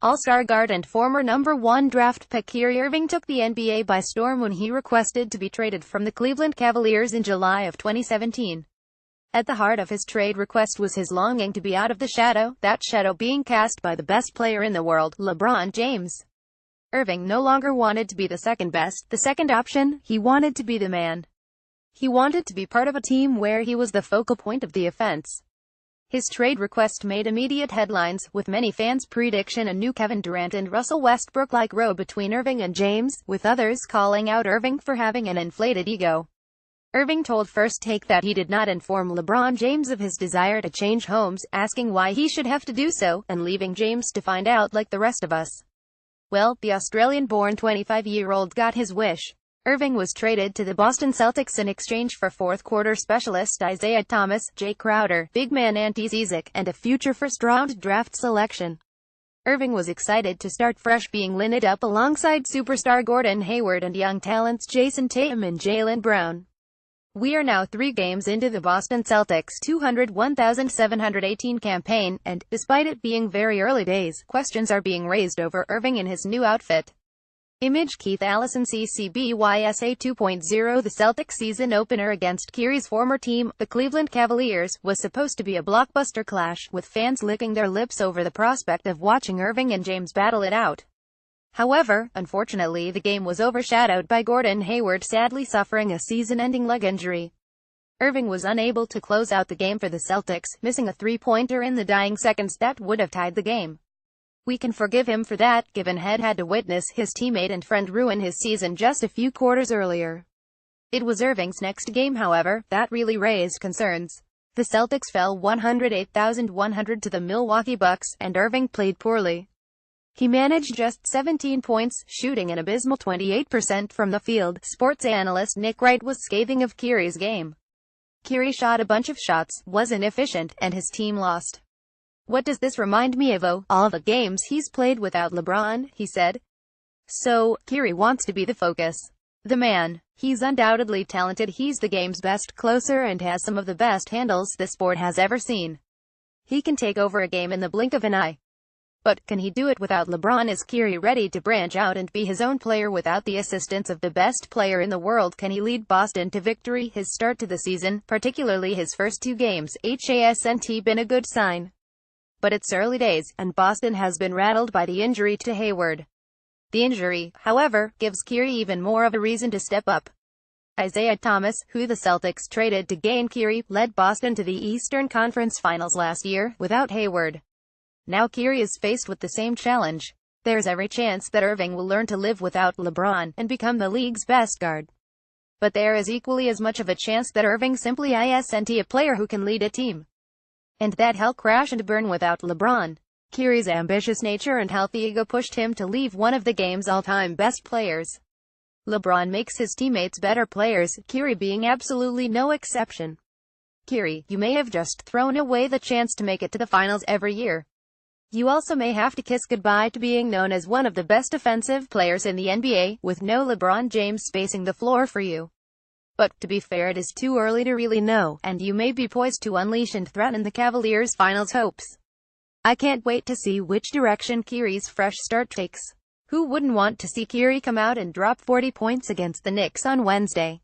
All-Star guard and former #1 draft pick Kyrie Irving took the NBA by storm when he requested to be traded from the Cleveland Cavaliers in July of 2017. At the heart of his trade request was his longing to be out of the shadow, that shadow being cast by the best player in the world, LeBron James. Irving no longer wanted to be the second best, the second option, he wanted to be the man. He wanted to be part of a team where he was the focal point of the offense. His trade request made immediate headlines, with many fans' prediction a new Kevin Durant and Russell Westbrook-like road between Irving and James, with others calling out Irving for having an inflated ego. Irving told First Take that he did not inform LeBron James of his desire to change homes, asking why he should have to do so, and leaving James to find out like the rest of us. Well, the Australian-born 25-year-old got his wish. Irving was traded to the Boston Celtics in exchange for fourth-quarter specialist Isaiah Thomas, Jay Crowder, big man Ante Zizic, and a future first-round draft selection. Irving was excited to start fresh, being linked up alongside superstar Gordon Hayward and young talents Jason Tatum and Jaylen Brown. We are now 3 games into the Boston Celtics' 201,718 campaign, and, despite it being very early days, questions are being raised over Irving in his new outfit. Image Keith Allison CCBYSA 2.0 The Celtics season opener against Kyrie's former team, the Cleveland Cavaliers, was supposed to be a blockbuster clash, with fans licking their lips over the prospect of watching Irving and James battle it out. However, unfortunately the game was overshadowed by Gordon Hayward sadly suffering a season-ending leg injury. Irving was unable to close out the game for the Celtics, missing a three-pointer in the dying seconds that would have tied the game. We can forgive him for that, given he'd had to witness his teammate and friend ruin his season just a few quarters earlier. It was Irving's next game, however, that really raised concerns. The Celtics fell 108,100 to the Milwaukee Bucks, and Irving played poorly. He managed just 17 points, shooting an abysmal 28% from the field. Sports analyst Nick Wright was scathing of Kyrie's game. Kyrie shot a bunch of shots, was inefficient, and his team lost. What does this remind me of? Oh, all the games he's played without LeBron, he said. So, Kyrie wants to be the focus. The man. He's undoubtedly talented, he's the game's best closer and has some of the best handles the sport has ever seen. He can take over a game in the blink of an eye. But, can he do it without LeBron? Is Kyrie ready to branch out and be his own player without the assistance of the best player in the world? Can he lead Boston to victory? His start to the season, particularly his first 2 games, hasn't been a good sign. But it's early days, and Boston has been rattled by the injury to Hayward. The injury, however, gives Kyrie even more of a reason to step up. Isaiah Thomas, who the Celtics traded to gain Kyrie, led Boston to the Eastern Conference Finals last year, without Hayward. Now Kyrie is faced with the same challenge. There's every chance that Irving will learn to live without LeBron, and become the league's best guard. But there is equally as much of a chance that Irving simply isn't a player who can lead a team. And that he'll crash and burn without LeBron. Kyrie's ambitious nature and healthy ego pushed him to leave one of the game's all-time best players. LeBron makes his teammates better players, Kyrie being absolutely no exception. Kyrie, you may have just thrown away the chance to make it to the finals every year. You also may have to kiss goodbye to being known as one of the best offensive players in the NBA, with no LeBron James spacing the floor for you. But, to be fair, it is too early to really know, and you may be poised to unleash and threaten the Cavaliers' finals hopes. I can't wait to see which direction Kyrie's fresh start takes. Who wouldn't want to see Kyrie come out and drop 40 points against the Knicks on Wednesday?